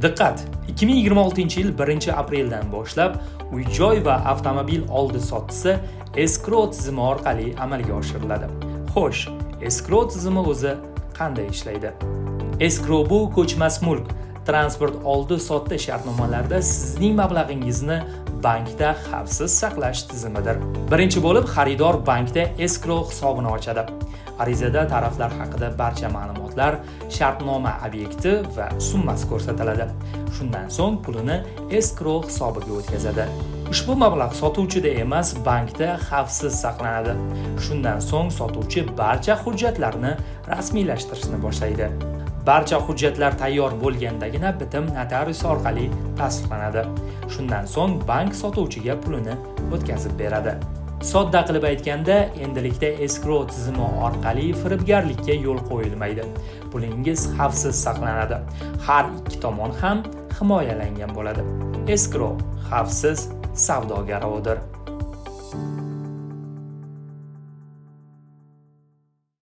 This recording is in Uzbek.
Diqqat! 2026-yil 1-apreldan boshlab uy-joy va avtomobil oldi-sottisi escrow tizimi orqali amalga oshiriladi. Xo'sh, escrow tizimi o'zi qanday ishlaydi? Escrow bu ko'chmas mulk, transport oldi-sotdi shartnomalarida sizning mablag'ingizni bankda xavfsiz saqlash tizimidir. Birinchi bo'lib, xaridor bankda escrow hisobini ochadi. Arizada taraflar haqida barcha ma'lumotlar, shartnoma obyekti va summasi ko'rsatiladi. Shundan so'ng pulini escrow hisobiga o'tkazadi. Ushbu mablag' sotuvchida emas, bankda xavfsiz saqlanadi. Shundan so'ng sotuvchi barcha hujjatlarni rasmiylashtirishni boshlaydi. Barcha hujjatlar tayyor bo'lgandagina bitim notarius orqali tasdiqlanadi. Shundan so'ng bank sotuvchiga pulini o'tkazib beradi. Sodda qilib aytganda, endilikda escrow tizimi orqali firibgarlikka yo'l qo'yilmaydi. Pulingiz xavfsiz saqlanadi. Har ikki tomon ham himoyalangan bo'ladi. Escrow xavfsiz savdo garovidir.